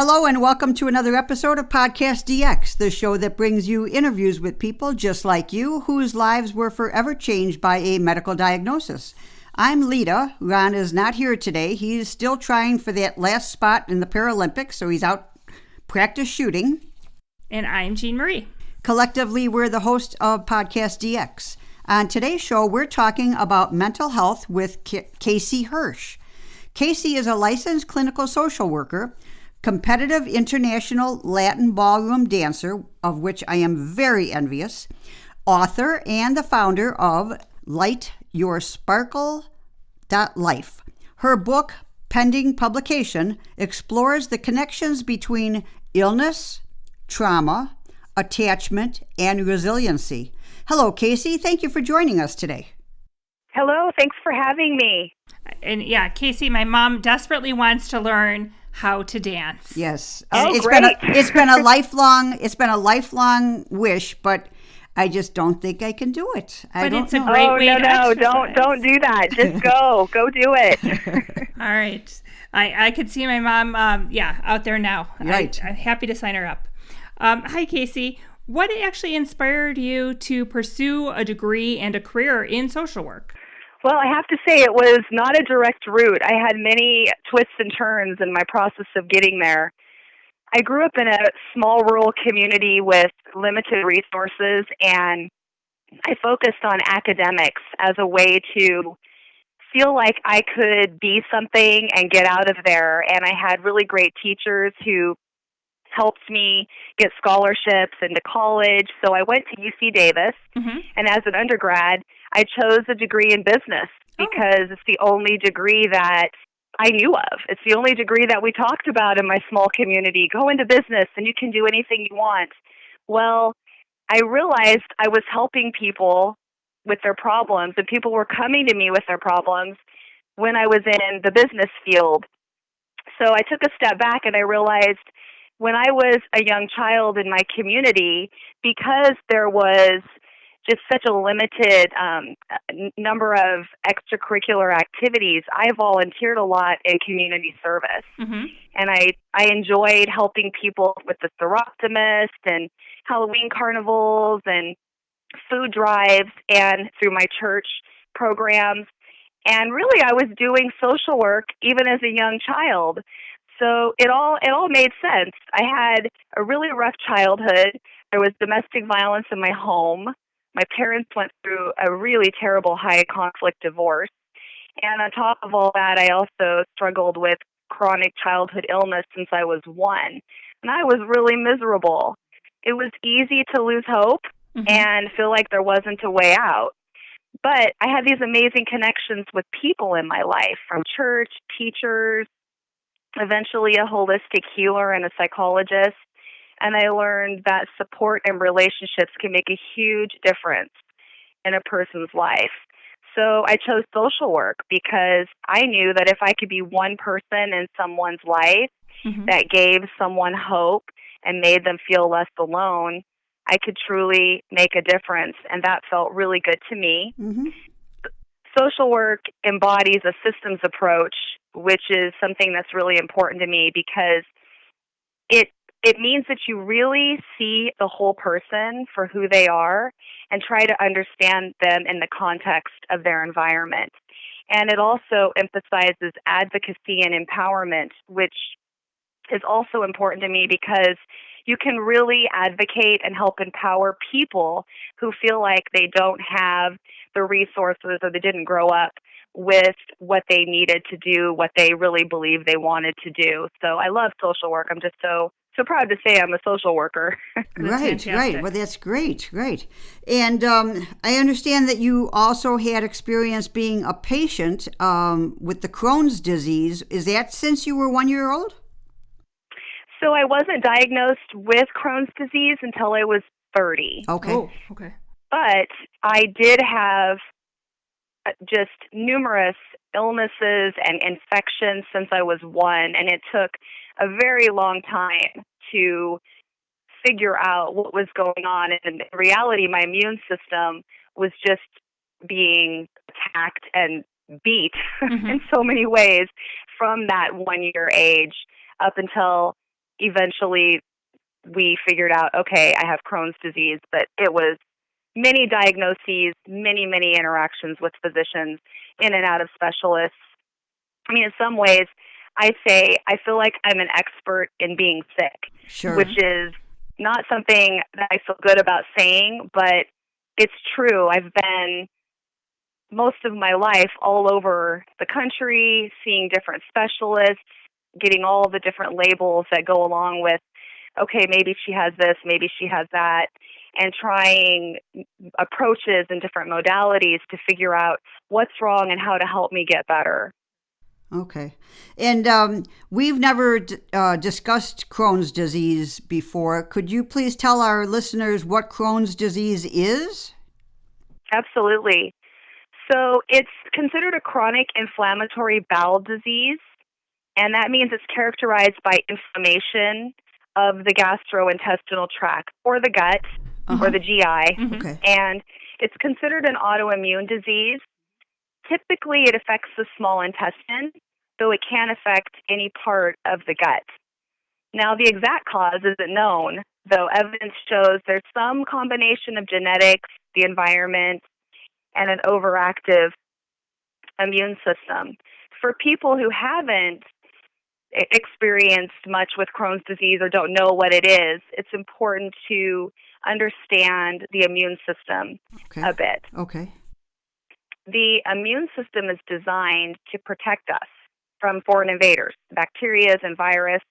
Hello and welcome to another episode of PodcastDX, the show that brings you interviews with people just like you whose lives were forever changed by a medical diagnosis. I'm Lita. Ron is not here today. He's still trying for that last spot in the Paralympics, so he's out practice shooting. And I'm Jean Marie. Collectively, we're the host of PodcastDX. On today's show, we're talking about mental health with Casey Hirsch. Casey is a licensed clinical social worker, competitive international Latin ballroom dancer, of which I am very envious, author, and the founder of LightYourSparkle.life. Her book, pending publication, explores the connections between illness, trauma, attachment, and resiliency. Hello, Casey. Thank you for joining us today. Hello. Thanks for having me. And yeah, Casey, my mom desperately wants to learn how to dance. Yes. Great. It's been a lifelong wish, but I just don't think I can do it. But it's a great way to exercise. Don't do that. Just go do it. All right. I could see my mom, out there now. Right. I'm happy to sign her up. Hi, Casey. What actually inspired you to pursue a degree and a career in social work? Well, I have to say it was not a direct route. I had many twists and turns in my process of getting there. I grew up in a small rural community with limited resources, and I focused on academics as a way to feel like I could be something and get out of there. And I had really great teachers who helped me get scholarships into college. So I went to UC Davis, and as an undergrad, I chose a degree in business because it's the only degree that I knew of. It's the only degree that we talked about in my small community. Go into business and you can do anything you want. Well, I realized I was helping people with their problems, and people were coming to me with their problems when I was in the business field. So I took a step back and I realized when I was a young child in my community, because there was just such a limited number of extracurricular activities, I volunteered a lot in community service. And I enjoyed helping people with the Theraptimist and Halloween carnivals and food drives and through my church programs. And really, I was doing social work even as a young child. So it all made sense. I had a really rough childhood. There was domestic violence in my home. My parents went through a really terrible high-conflict divorce. And on top of all that, I also struggled with chronic childhood illness since I was 1. And I was really miserable. It was easy to lose hope and feel like there wasn't a way out. But I had these amazing connections with people in my life, from church, teachers, eventually a holistic healer and a psychologist. And I learned that support and relationships can make a huge difference in a person's life. So I chose social work because I knew that if I could be one person in someone's life that gave someone hope and made them feel less alone, I could truly make a difference. And that felt really good to me. Social work embodies a systems approach, which is something that's really important to me because it means that you really see the whole person for who they are and try to understand them in the context of their environment. And it also emphasizes advocacy and empowerment, which is also important to me because you can really advocate and help empower people who feel like they don't have the resources or they didn't grow up with what they needed to do, what they really believe they wanted to do. So I love social work. I'm just so proud to say I'm a social worker. Right. Well, that's great. And I understand that you also had experience being a patient with the Crohn's disease. Is that since you were 1 year old? So I wasn't diagnosed with Crohn's disease until I was 30. Okay. Oh, okay. But I did have just numerous illnesses and infections since I was 1, and it took a very long time to figure out what was going on. And in reality, my immune system was just being attacked and beat in so many ways from that 1 year age up until eventually we figured out, okay, I have Crohn's disease, but it was many diagnoses, many interactions with physicians, in and out of specialists. I mean, in some ways, I feel like I'm an expert in being sick, Sure. which is not something that I feel good about saying, but it's true. I've been most of my life all over the country, seeing different specialists, getting all the different labels that go along with, okay, maybe she has this, maybe she has that, and trying approaches and different modalities to figure out what's wrong and how to help me get better. Okay. And we've never discussed Crohn's disease before. Could you please tell our listeners what Crohn's disease is? Absolutely. So it's considered a chronic inflammatory bowel disease, and that means it's characterized by inflammation of the gastrointestinal tract or the gut or the GI. Okay. And it's considered an autoimmune disease. Typically, it affects the small intestine, though it can affect any part of the gut. Now, the exact cause isn't known, though evidence shows there's some combination of genetics, the environment, and an overactive immune system. For people who haven't experienced much with Crohn's disease or don't know what it is, it's important to understand the immune system a bit. Okay. The immune system is designed to protect us from foreign invaders, bacteria and virus.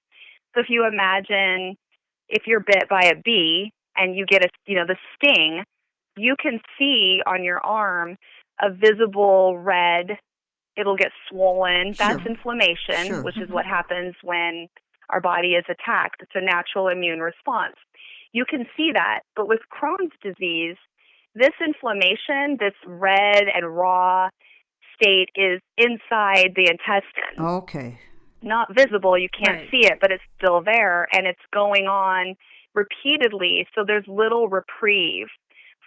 So if you imagine if you're bit by a bee and you get the sting, you can see on your arm a visible red. It'll get swollen. Sure. That's inflammation, Sure. which is what happens when our body is attacked. It's a natural immune response. You can see that. But with Crohn's disease, this inflammation, this red and raw state is inside the intestine. Okay. Not visible. You can't Right. see it, but it's still there, and it's going on repeatedly. So there's little reprieve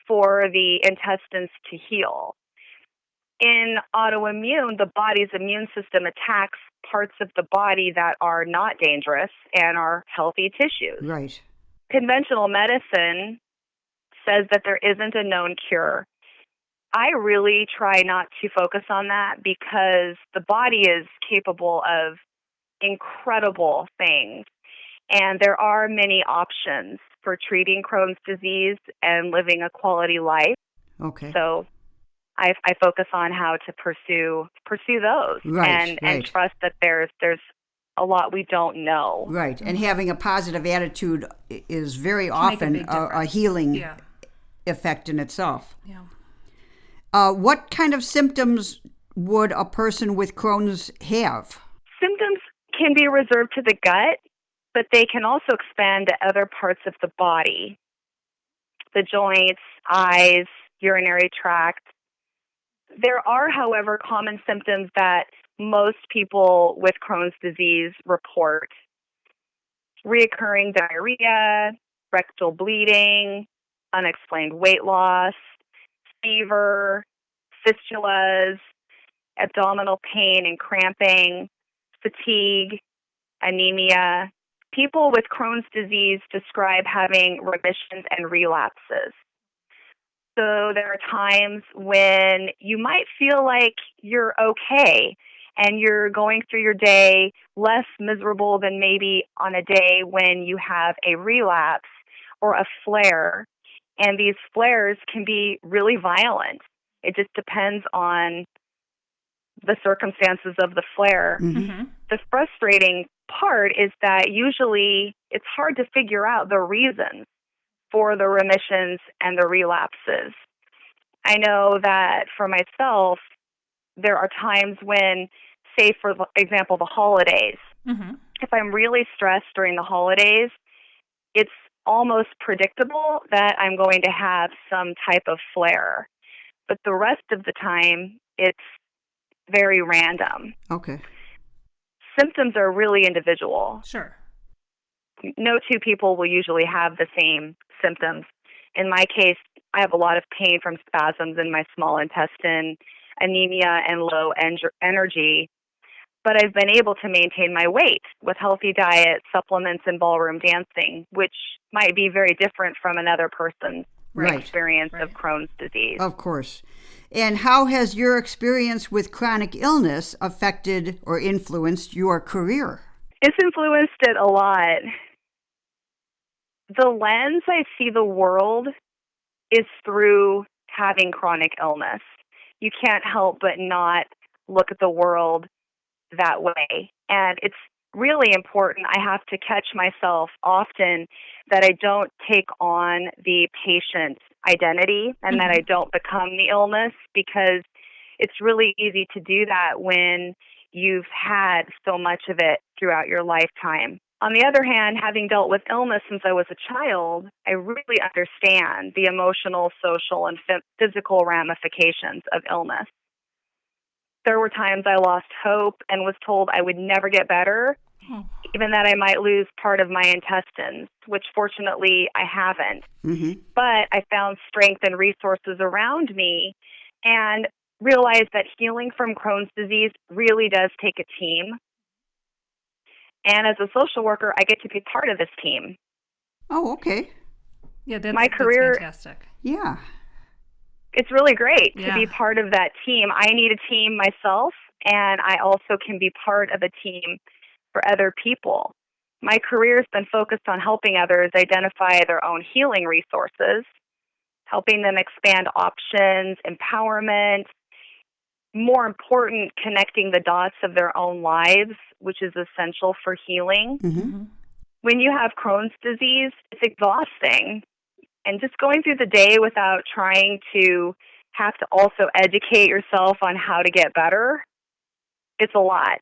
for the intestines to heal. In autoimmune, the body's immune system attacks parts of the body that are not dangerous and are healthy tissues. Right. Conventional medicine says that there isn't a known cure. I really try not to focus on that because the body is capable of incredible things. And there are many options for treating Crohn's disease and living a quality life. Okay. So I focus on how to pursue those and trust that there's a lot we don't know. Right. And having a positive attitude is very Can make a often big a difference. healing Yeah. effect in itself. Yeah. What kind of symptoms would a person with Crohn's have? Symptoms can be reserved to the gut, but they can also expand to other parts of the body. The joints, eyes, urinary tract. There are, however, common symptoms that most people with Crohn's disease report. Reoccurring diarrhea, rectal bleeding, unexplained weight loss, fever, fistulas, abdominal pain and cramping, fatigue, anemia. People with Crohn's disease describe having remissions and relapses. So there are times when you might feel like you're okay and you're going through your day less miserable than maybe on a day when you have a relapse or a flare. And these flares can be really violent. It just depends on the circumstances of the flare. Mm-hmm. The frustrating part is that usually it's hard to figure out the reasons for the remissions and the relapses. I know that for myself, there are times when, say, for example, the holidays, if I'm really stressed during the holidays, it's almost predictable that I'm going to have some type of flare. But the rest of the time, it's very random. Okay. Symptoms are really individual. Sure. No two people will usually have the same symptoms. In my case, I have a lot of pain from spasms in my small intestine, anemia, and low energy. but I've been able to maintain my weight with healthy diet, supplements, and ballroom dancing, which might be very different from another person's experience of Crohn's disease. Of course. And how has your experience with chronic illness affected or influenced your career? It's influenced it a lot. The lens I see the world is through having chronic illness. You can't help but not look at the world that way. And it's really important. I have to catch myself often that I don't take on the patient identity and that I don't become the illness, because it's really easy to do that when you've had so much of it throughout your lifetime. On the other hand, having dealt with illness since I was a child, I really understand the emotional, social, and physical ramifications of illness. There were times I lost hope and was told I would never get better, even that I might lose part of my intestines, which fortunately I haven't. But I found strength and resources around me and realized that healing from Crohn's disease really does take a team. And as a social worker, I get to be part of this team. Oh, okay. Yeah, that's fantastic. Yeah. It's really great to be part of that team. I need a team myself, and I also can be part of a team for other people. My career has been focused on helping others identify their own healing resources, helping them expand options, empowerment, more important, connecting the dots of their own lives, which is essential for healing. When you have Crohn's disease, it's exhausting. And just going through the day without trying to have to also educate yourself on how to get better, it's a lot.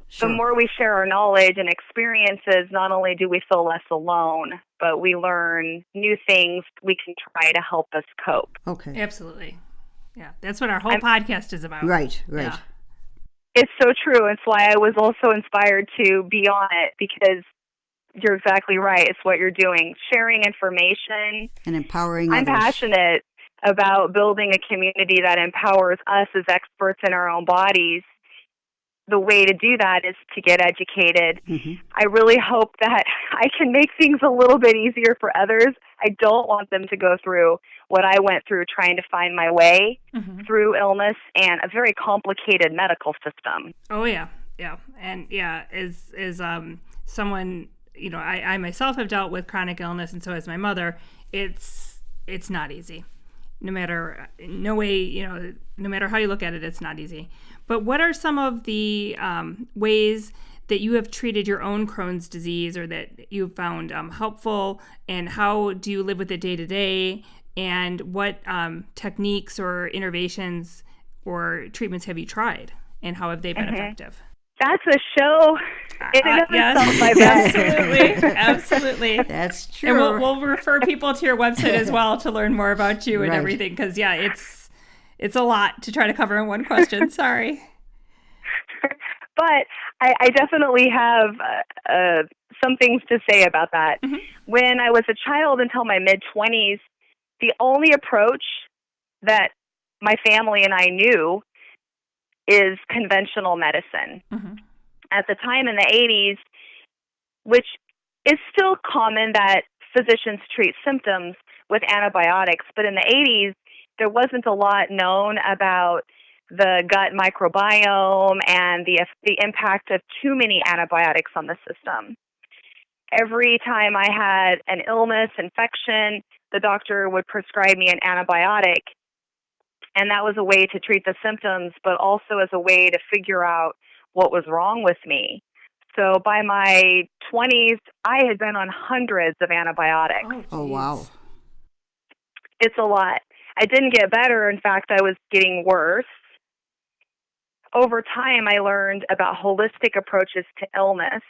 Sure. The more we share our knowledge and experiences, not only do we feel less alone, but we learn new things we can try to help us cope. Okay. Absolutely. Yeah, that's what our whole podcast is about. Right. Yeah. It's so true. It's why I was also inspired to be on it, because you're exactly right. It's what you're doing. Sharing information. And empowering I'm others. passionate about building a community that empowers us as experts in our own bodies. The way to do that is to get educated. I really hope that I can make things a little bit easier for others. I don't want them to go through what I went through trying to find my way through illness and a very complicated medical system. Oh, yeah. Yeah. And as someone, I myself have dealt with chronic illness, and so has my mother. It's not easy. No matter how you look at it, it's not easy. But what are some of the ways that you have treated your own Crohn's disease, or that you've found helpful, and how do you live with it day to day? And what techniques or innovations or treatments have you tried, and how have they been effective? That's a show in and of itself, I bet. Absolutely. That's true. And we'll refer people to your website as well to learn more about you and everything, because it's a lot to try to cover in one question. Sorry. But I definitely have some things to say about that. When I was a child until my mid-20s, the only approach that my family and I knew is conventional medicine. At the time in the 80s, which is still common that physicians treat symptoms with antibiotics, but in the 80s, there wasn't a lot known about the gut microbiome and the impact of too many antibiotics on the system. Every time I had an illness, infection, the doctor would prescribe me an antibiotic. And that was a way to treat the symptoms, but also as a way to figure out what was wrong with me. So by my 20s, I had been on hundreds of antibiotics. Oh, wow. It's a lot. I didn't get better. In fact, I was getting worse. Over time, I learned about holistic approaches to illness.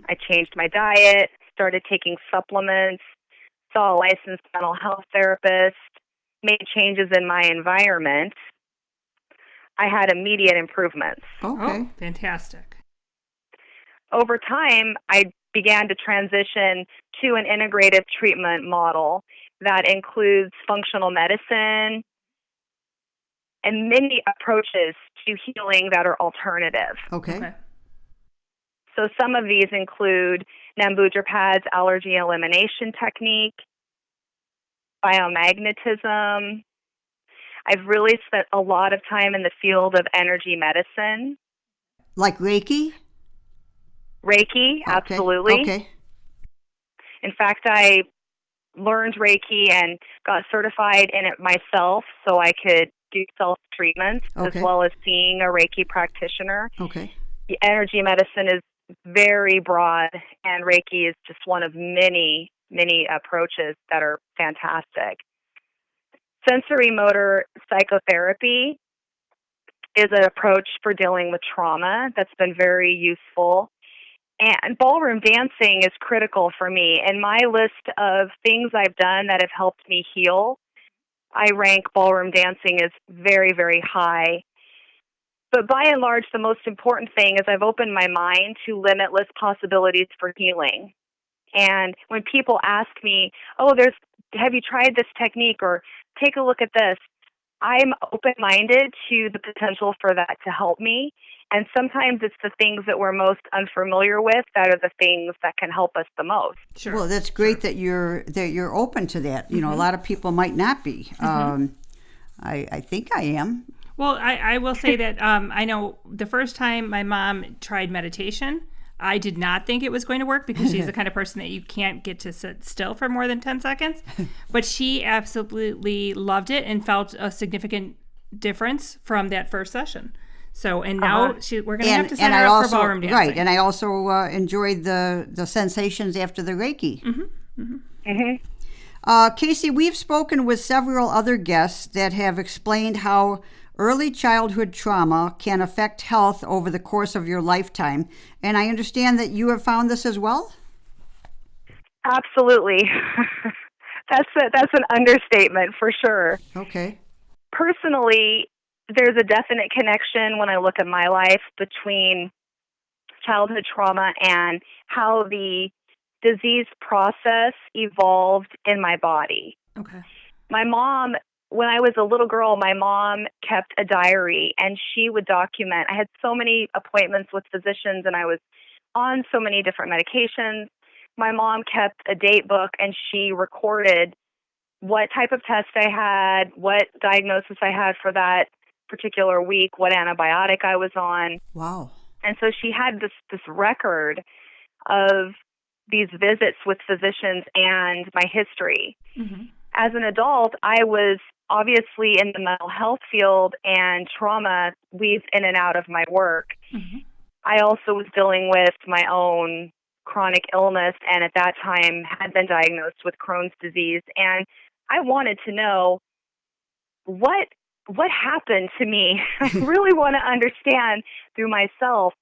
I changed my diet, started taking supplements, saw a licensed mental health therapist, made changes in my environment. I had immediate improvements. Okay. Oh, fantastic. Over time, I began to transition to an integrative treatment model that includes functional medicine, and many approaches to healing that are alternative. Okay. So some of these include Nambudrapad's allergy elimination technique, biomagnetism. I've really spent a lot of time in the field of energy medicine. Like Reiki? Reiki, absolutely. Okay. In fact, I learned Reiki and got certified in it myself so I could do self-treatments as well as seeing a Reiki practitioner. Okay. The energy medicine is very broad, and Reiki is just one of many, many approaches that are fantastic. Sensory motor psychotherapy is an approach for dealing with trauma that's been very useful. And ballroom dancing is critical for me. In my list of things I've done that have helped me heal, I rank ballroom dancing as very, very high. But by and large, the most important thing is I've opened my mind to limitless possibilities for healing. And when people ask me, have you tried this technique, or take a look at this, I'm open-minded to the potential for that to help me. And sometimes it's the things that we're most unfamiliar with that are the things that can help us the most. Sure. Well, that's great that you're open to that. You know, a lot of people might not be. I think I am. Well, I will say that I know the first time my mom tried meditation, I did not think it was going to work because she's the kind of person that you can't get to sit still for more than 10 seconds. But she absolutely loved it and felt a significant difference from that first session. So, and now we're going to have to sign her up for ballroom dancing. Right, and I also enjoyed the sensations after the Reiki. Casey, we've spoken with several other guests that have explained how early childhood trauma can affect health over the course of your lifetime. And I understand that you have found this as well? Absolutely. That's an understatement for sure. Okay. Personally, there's a definite connection when I look at my life between childhood trauma and how the disease process evolved in my body. Okay. My mom, when I was a little girl, my mom kept a diary and she would document. I had so many appointments with physicians and I was on so many different medications. My mom kept a date book and she recorded what type of test I had, what diagnosis I had for that particular week, what antibiotic I was on. Wow. And so she had this record of these visits with physicians and my history. As an adult, I was obviously in the mental health field, and trauma weaved in and out of my work. I also was dealing with my own chronic illness, and at that time had been diagnosed with Crohn's disease. And I wanted to know what happened to me. I really want to understand through myself.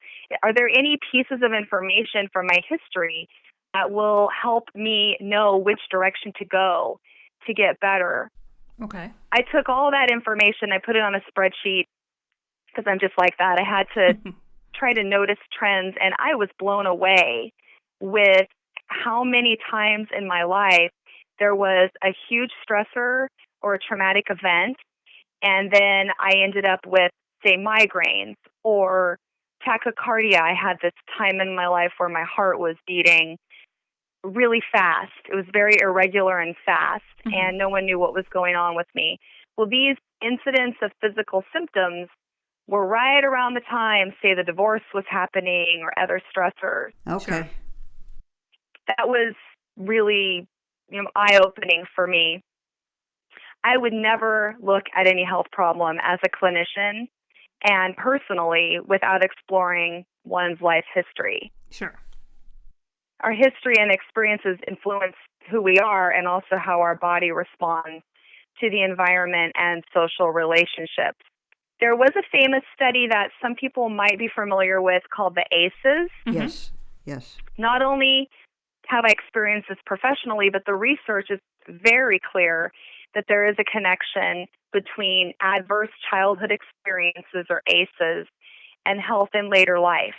Are there any pieces of information from my history that will help me know which direction to go to get better? Okay. I took all that information, I put it on a spreadsheet because I'm just like that. I had to try to notice trends, and I was blown away with how many times in my life there was a huge stressor or a traumatic event, and then I ended up with, say, migraines or tachycardia. I had this time in my life where my heart was beating really fast. It was very irregular and fast, and no one knew what was going on with me. Well, these incidents of physical symptoms were right around the time, say, the divorce was happening or other stressors. Okay. That was really, eye-opening for me. I would never look at any health problem as a clinician and personally without exploring one's life history. Sure. Our history and experiences influence who we are and also how our body responds to the environment and social relationships. There was a famous study that some people might be familiar with called the ACEs. Yes. Not only have I experienced this professionally, but the research is very clear that there is a connection between adverse childhood experiences, or ACEs, and health in later life.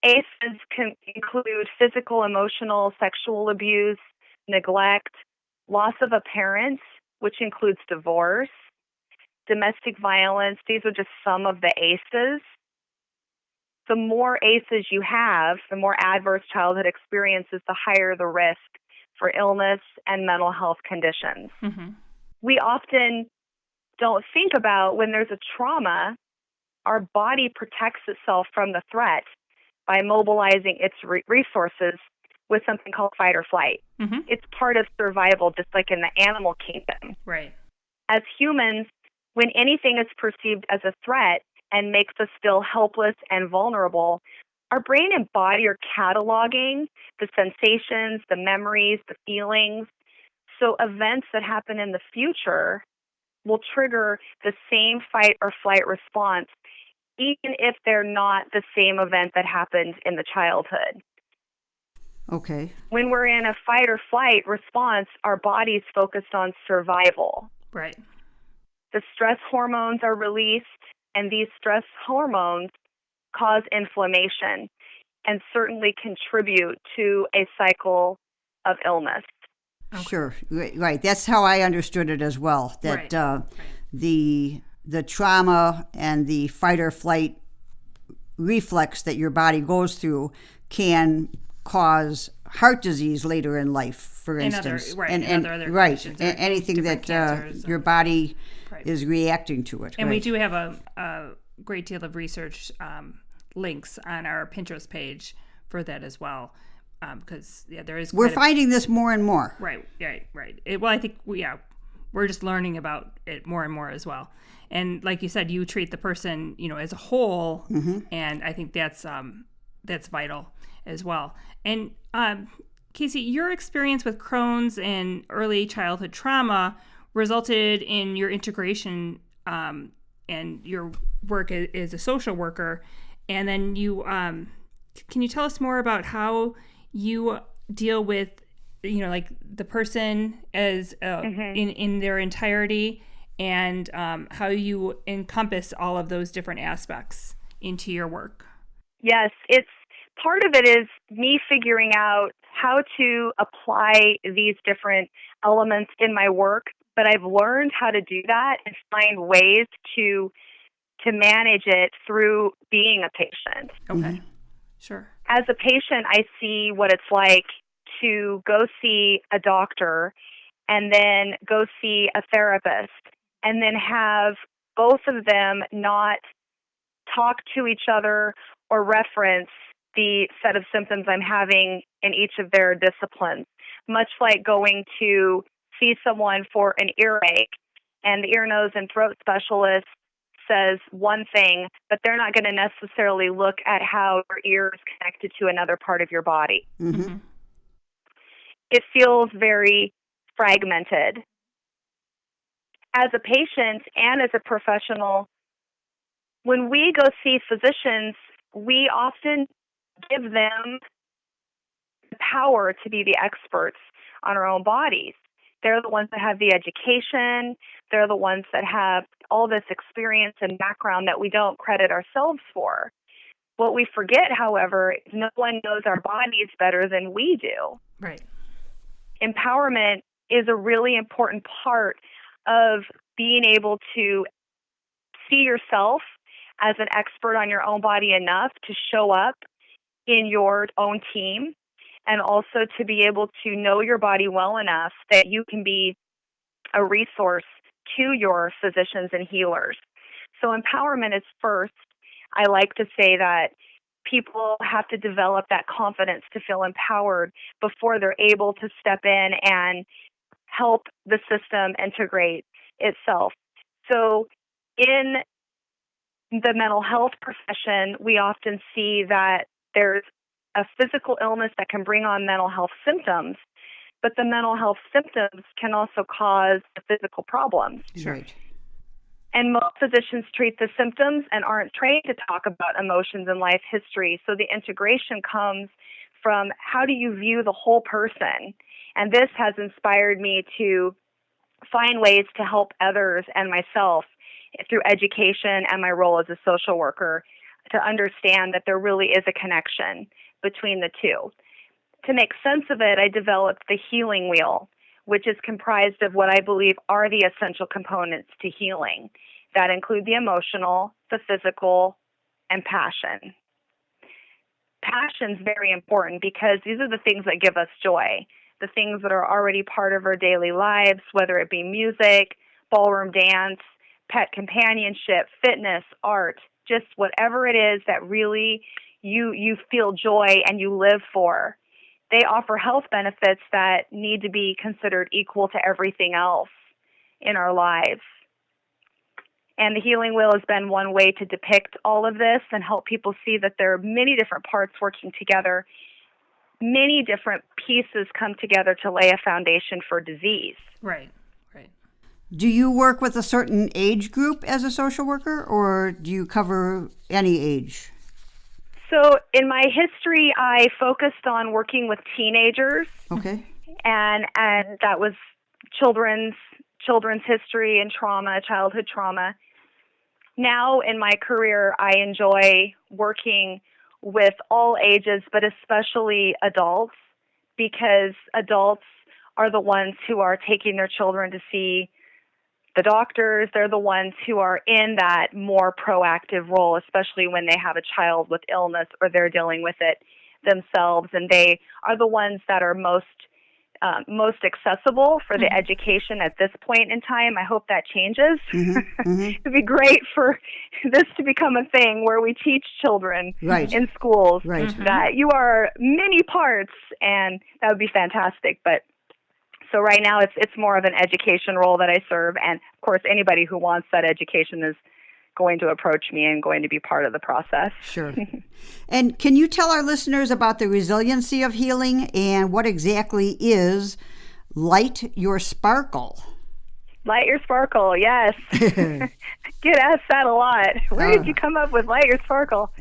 ACEs can include physical, emotional, sexual abuse, neglect, loss of a parent, which includes divorce, domestic violence. These are just some of the ACEs. The more ACEs you have, the more adverse childhood experiences, the higher the risk for illness and mental health conditions. Mm-hmm. We often don't think about when there's a trauma, our body protects itself from the threat by mobilizing its resources with something called fight or flight. Mm-hmm. It's part of survival, just like in the animal kingdom. Right. As humans, when anything is perceived as a threat and makes us feel helpless and vulnerable, our brain and body are cataloging the sensations, the memories, the feelings. So events that happen in the future will trigger the same fight or flight response, even if they're not the same event that happened in the childhood. Okay. When we're in a fight or flight response, our body's focused on survival. Right. The stress hormones are released, and these stress hormones cause inflammation and certainly contribute to a cycle of illness. Okay. Sure. Right. That's how I understood it as well. That Right. the trauma and the fight or flight reflex that your body goes through can cause heart disease later in life, for instance. Other Right. Anything that your body is reacting to it. And right. we do have a great deal of research links on our Pinterest page for that as well. Because there is. We're finding this more and more. Right. Well, I think we're just learning about it more and more as well. And like you said, you treat the person, as a whole, Mm-hmm. and I think that's vital as well. And Casey, your experience with Crohn's and early childhood trauma resulted in your integration and your work as a social worker. And then you can you tell us more about how you deal with like the person as in their entirety, and how you encompass all of those different aspects into your work? Yes, it's part of it is me figuring out how to apply these different elements in my work, but I've learned how to do that and find ways to manage it through being a patient. Okay. Mm-hmm. Sure. As a patient, I see what it's like to go see a doctor and then go see a therapist and then have both of them not talk to each other or reference the set of symptoms I'm having in each of their disciplines. Much like going to see someone for an earache and the ear, nose, and throat specialist says one thing, but they're not going to necessarily look at how your ear is connected to another part of your body. Mm-hmm. It feels very fragmented. As a patient and as a professional, when we go see physicians, we often give them the power to be the experts on our own bodies. They're the ones that have the education. They're the ones that have all this experience and background that we don't credit ourselves for. What we forget, however, is no one knows our bodies better than we do. Right. Empowerment is a really important part of being able to see yourself as an expert on your own body enough to show up in your own team, and also to be able to know your body well enough that you can be a resource to your physicians and healers. So empowerment is first. I like to say that people have to develop that confidence to feel empowered before they're able to step in and help the system integrate itself. So in the mental health profession, we often see that there's a physical illness that can bring on mental health symptoms, but the mental health symptoms can also cause the physical problems. Right. And most physicians treat the symptoms and aren't trained to talk about emotions and life history. So the integration comes from how do you view the whole person? And this has inspired me to find ways to help others and myself through education and my role as a social worker to understand that there really is a connection between the two. To make sense of it, I developed the healing wheel, which is comprised of what I believe are the essential components to healing. That include the emotional, the physical, and passion. Passion's very important because these are the things that give us joy, the things that are already part of our daily lives, whether it be music, ballroom dance, pet companionship, fitness, art, just whatever it is that really you feel joy and you live for. They offer health benefits that need to be considered equal to everything else in our lives. And the healing wheel has been one way to depict all of this and help people see that there are many different parts working together. Many different pieces come together to lay a foundation for disease. Right. Do you work with a certain age group as a social worker, or do you cover any age? So in my history, I focused on working with teenagers. Okay. And that was children's history and trauma, childhood trauma. Now in my career, I enjoy working with all ages, but especially adults, because adults are the ones who are taking their children to see the doctors. They're the ones who are in that more proactive role, especially when they have a child with illness or they're dealing with it themselves. And they are the ones that are most accessible for the education at this point in time. I hope that changes. It'd be great for this to become a thing where we teach children in schools that you are many parts, and that would be fantastic. But so right now it's more of an education role that I serve, and of course anybody who wants that education is going to approach me and going to be part of the process. Sure. And can you tell our listeners about the resiliency of healing and what exactly is Light Your Sparkle? Light Your Sparkle, yes. Get asked that a lot. Where did you come up with Light Your Sparkle?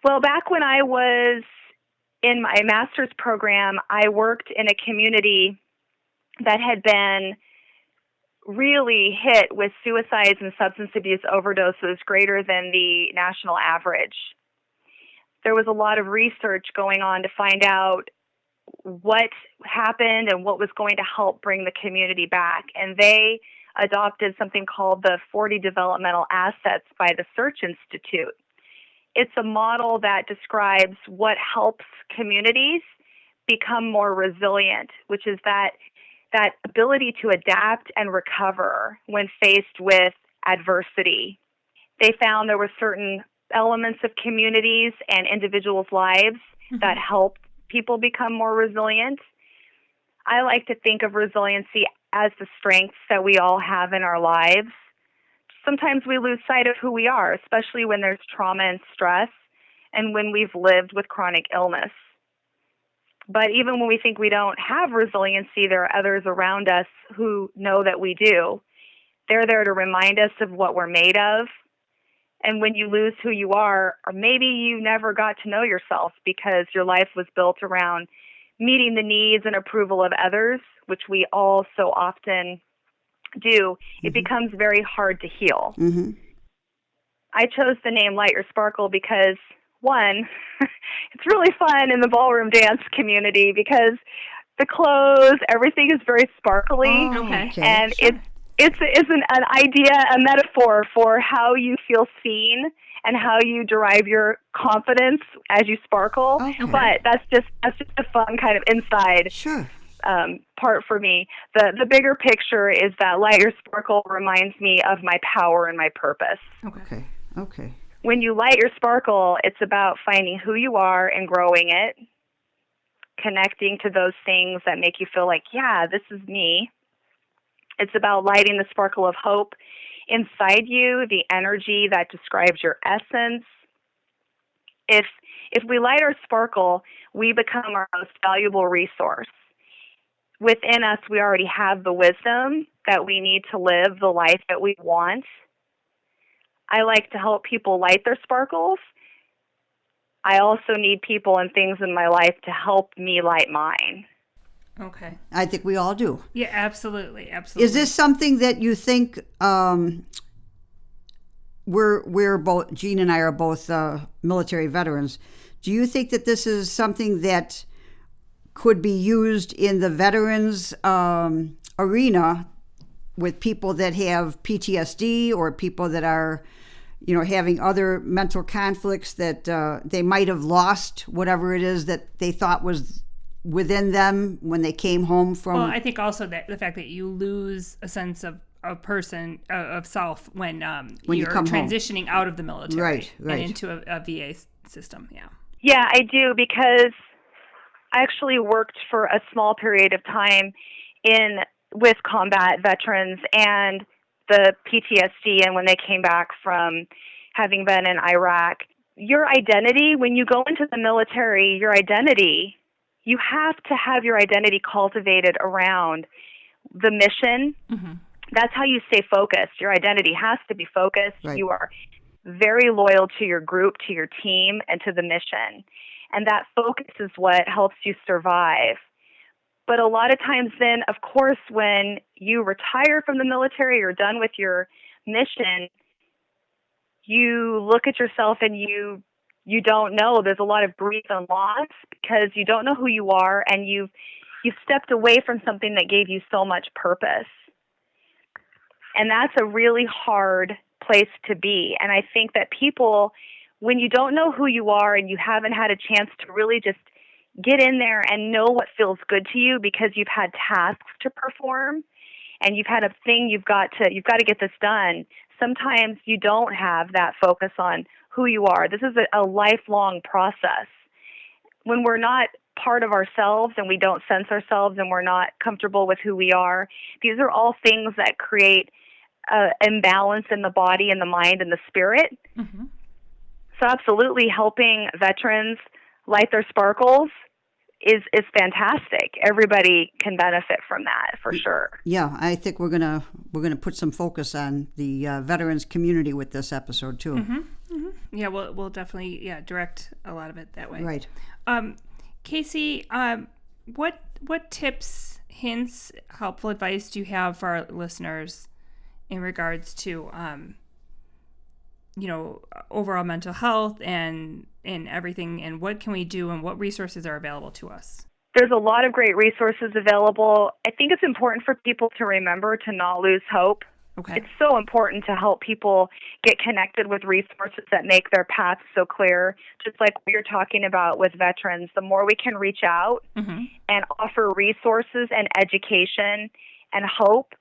Well, back when I was in my master's program, I worked in a community that had been really hit with suicides and substance abuse overdoses greater than the national average. There was a lot of research going on to find out what happened and what was going to help bring the community back. And they adopted something called the 40 Developmental Assets by the Search Institute. It's a model that describes what helps communities become more resilient, which is that ability to adapt and recover when faced with adversity. They found there were certain elements of communities and individuals' lives that help people become more resilient. I like to think of resiliency as the strengths that we all have in our lives. Sometimes we lose sight of who we are, especially when there's trauma and stress and when we've lived with chronic illness. But even when we think we don't have resiliency, there are others around us who know that we do. They're there to remind us of what we're made of. And when you lose who you are, or maybe you never got to know yourself because your life was built around meeting the needs and approval of others, which we all so often do, it becomes very hard to heal. I chose the name Light Your Sparkle because, one, it's really fun in the ballroom dance community because the clothes, everything is very sparkly. And it's an idea, a metaphor for how you feel seen and how you derive your confidence as you sparkle. But that's just a fun kind of inside part for me. The bigger picture is that Light Your Sparkle reminds me of my power and my purpose. Okay. When you light your sparkle, it's about finding who you are and growing it, connecting to those things that make you feel like, yeah, this is me. It's about lighting the sparkle of hope inside you, the energy that describes your essence. If we light our sparkle, we become our most valuable resource. Within us, we already have the wisdom that we need to live the life that we want. I like to help people light their sparkles. I also need people and things in my life to help me light mine. Okay. I think we all do. Yeah, absolutely. Is this something that you think we're both, Jean and I are both military veterans. Do you think that this is something that could be used in the veterans arena with people that have PTSD or people that are, having other mental conflicts that they might have lost whatever it is that they thought was within them when they came home from. Well, I think also that the fact that you lose a sense of a person of self when you're transitioning out of the military, right, and into a VA system. Yeah, I do, because I actually worked for a small period of time with combat veterans and the PTSD, and when they came back from having been in Iraq. Your identity, when you go into the military, you have to have your identity cultivated around the mission. Mm-hmm. That's how you stay focused. Your identity has to be focused. Right. You are very loyal to your group, to your team, and to the mission. And that focus is what helps you survive. But a lot of times then, of course, when you retire from the military, you're done with your mission, you look at yourself and you don't know. There's a lot of grief and loss because you don't know who you are, and you've stepped away from something that gave you so much purpose. And that's a really hard place to be. And I think that people, when you don't know who you are and you haven't had a chance to really just get in there and know what feels good to you because you've had tasks to perform and you've had a thing you've got to get this done, sometimes you don't have that focus on who you are. This is a lifelong process. When we're not part of ourselves and we don't sense ourselves and we're not comfortable with who we are, these are all things that create imbalance in the body and the mind and the spirit. Mm-hmm. So absolutely helping veterans light their sparkles is fantastic. Everybody can benefit from that for sure. Yeah, I think we're gonna put some focus on the veterans community with this episode too. Mm-hmm. Mm-hmm. Yeah, we'll definitely direct a lot of it that way. Right. Casey, what tips, hints, helpful advice do you have for our listeners in regards to overall mental health and everything, and what can we do and what resources are available to us? There's a lot of great resources available. I think it's important for people to remember to not lose hope. Okay. It's so important to help people get connected with resources that make their path so clear. Just like what you're talking about with veterans, the more we can reach out mm-hmm. and offer resources and education and hope,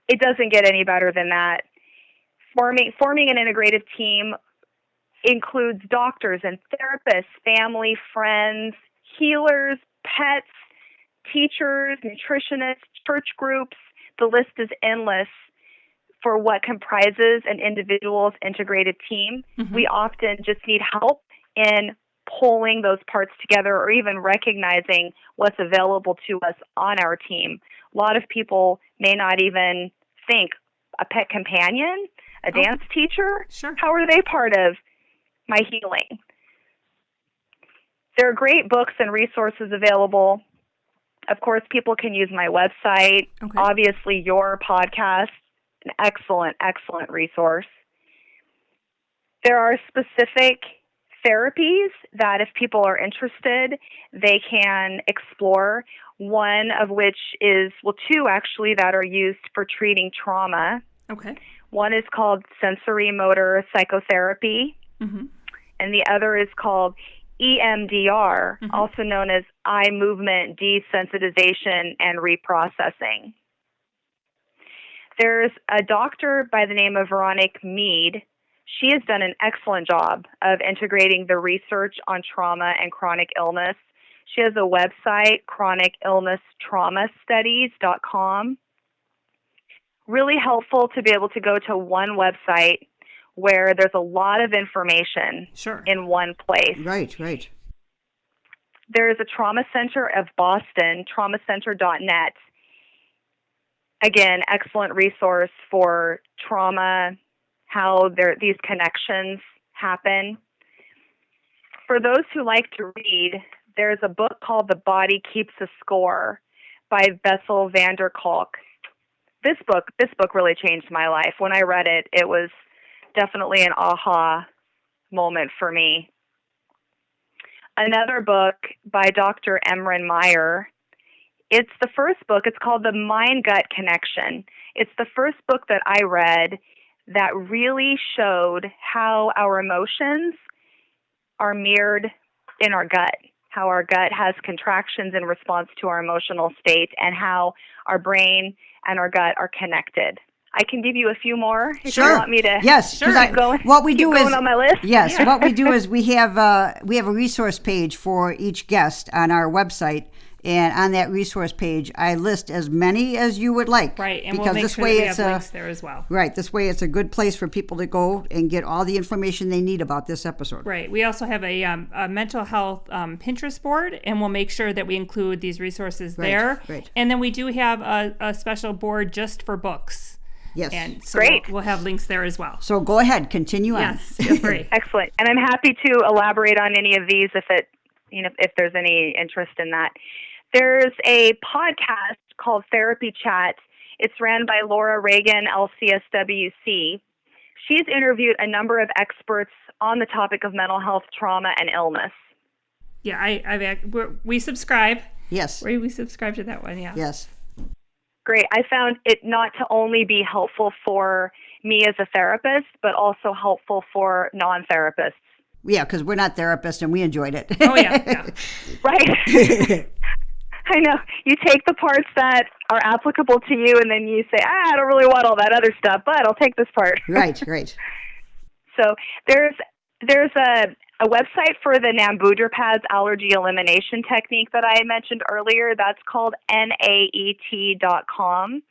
it doesn't get any better than that. Forming an integrative team includes doctors and therapists, family, friends, healers, pets, teachers, nutritionists, church groups. The list is endless for what comprises an individual's integrated team. Mm-hmm. We often just need help in pulling those parts together or even recognizing what's available to us on our team. A lot of people may not even think a pet companion, a dance teacher, sure. How are they part of my healing? There are great books and resources available. Of course, people can use my website. Okay. Obviously, your podcast, an excellent, excellent resource. There are specific therapies that if people are interested, they can explore. One of which is, two actually, that are used for treating trauma. Okay. One is called sensory motor psychotherapy, mm-hmm. and the other is called EMDR, mm-hmm. also known as eye movement desensitization and reprocessing. There's a doctor by the name of Veronique Mead. She has done an excellent job of integrating the research on trauma and chronic illness. She has a website, chronicillnesstraumastudies.com. Really helpful to be able to go to one website where there's a lot of information sure. in one place. Right. There's a Trauma Center of Boston, traumacenter.net. Again, excellent resource for trauma, how these connections happen. For those who like to read, there's a book called The Body Keeps a Score by Bessel van der Kolk. This book really changed my life. When I read it, it was definitely an aha moment for me. another book by Dr. Emran Meyer. It's the first book. It's called The Mind-Gut Connection. It's the first book that I read that really showed how our emotions are mirrored in our gut, how our gut has contractions in response to our emotional state, and how our brain and our gut are connected. I can give you a few more if you want me to. Yes, sure. What we do is on my list. Yes, what we do is we have a resource page for each guest on our website, and on that resource page, I list as many as you would like. Right, and because we'll make this sure way that we it's have links there as well. Right, this way it's a good place for people to go and get all the information they need about this episode. Right, we also have a mental health Pinterest board, and we'll make sure that we include these resources there. Right. And then we do have a special board just for books. Yes. And so Great. We'll have links there as well. So go ahead, continue on. Yes, feel free. Excellent. And I'm happy to elaborate on any of these if there's any interest in that. There's a podcast called Therapy Chat. It's ran by Laura Reagan, LCSWC. She's interviewed a number of experts on the topic of mental health, trauma, and illness. Yeah, we subscribe. Yes. We subscribe to that one, yeah. Yes. Great. I found it not to only be helpful for me as a therapist, but also helpful for non-therapists. Yeah, because we're not therapists and we enjoyed it. Oh, yeah. Right. I know. You take the parts that are applicable to you, and then you say, I don't really want all that other stuff, but I'll take this part. Right. So there's a website for the Nambudripaz allergy elimination technique that I mentioned earlier. That's called naet.com.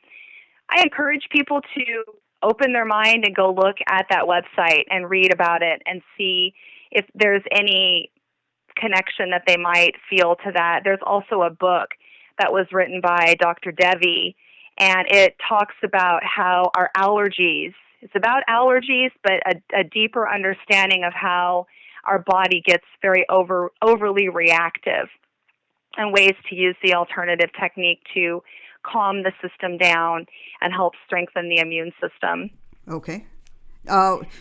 I encourage people to open their mind and go look at that website and read about it and see if there's any connection that they might feel to that. There's also a book that was written by Dr. Devi, and it talks about how our allergies, it's about allergies, but a deeper understanding of how our body gets very overly reactive, and ways to use the alternative technique to calm the system down and help strengthen the immune system. Okay.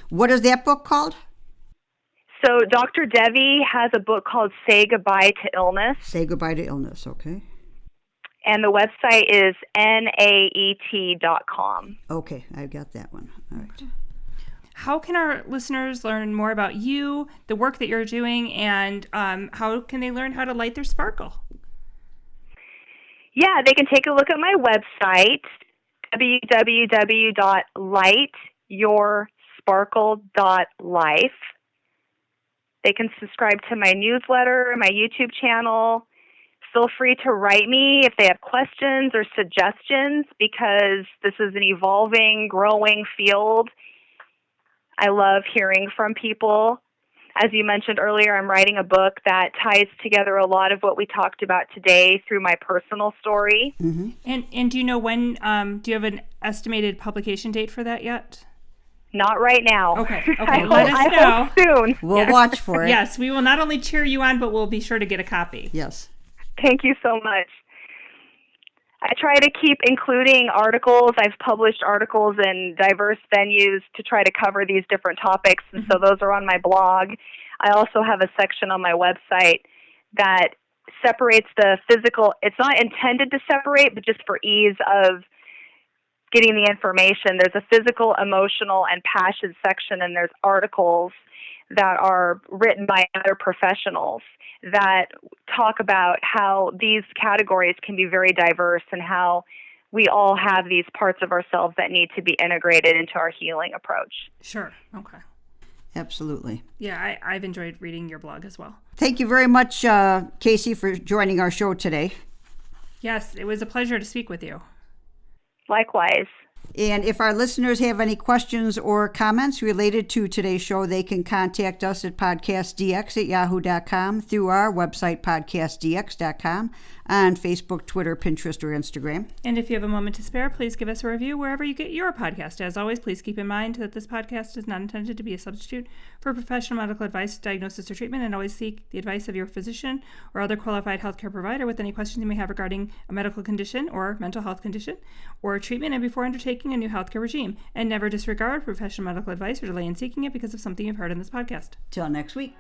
What is that book called? So Dr. Devi has a book called Say Goodbye to Illness. Say Goodbye to Illness, okay. And the website is naet.com. Okay, I've got that one. All right. How can our listeners learn more about you, the work that you're doing, and how can they learn how to light their sparkle? Yeah, they can take a look at my website, www.lightyoursparkle.life. They can subscribe to my newsletter, my YouTube channel. Feel free to write me if they have questions or suggestions, because this is an evolving, growing field. I love hearing from people. As you mentioned earlier, I'm writing a book that ties together a lot of what we talked about today through my personal story. Mm-hmm. And do you know when, do you have an estimated publication date for that yet? Not right now. Okay. I hope soon. We'll watch for it. Yes, we will not only cheer you on, but we'll be sure to get a copy. Yes. Thank you so much. I try to keep including articles. I've published articles in diverse venues to try to cover these different topics, and so those are on my blog. I also have a section on my website that separates the physical. It's not intended to separate, but just for ease of getting the information. There's a physical, emotional, and passion section, and there's articles that are written by other professionals that talk about how these categories can be very diverse and how we all have these parts of ourselves that need to be integrated into our healing approach. Sure. Okay. Absolutely. Yeah, I've enjoyed reading your blog as well. Thank you very much, Casey, for joining our show today. Yes, it was a pleasure to speak with you. Likewise. And if our listeners have any questions or comments related to today's show, they can contact us at PodcastDX@yahoo.com, through our website, PodcastDX.com, on Facebook, Twitter, Pinterest, or Instagram. And if you have a moment to spare, please give us a review wherever you get your podcast. As always, please keep in mind that this podcast is not intended to be a substitute for professional medical advice, diagnosis, or treatment, and always seek the advice of your physician or other qualified healthcare provider with any questions you may have regarding a medical condition or mental health condition or treatment, and before undertaking a new healthcare regime. And never disregard professional medical advice or delay in seeking it because of something you've heard in this podcast. Till next week.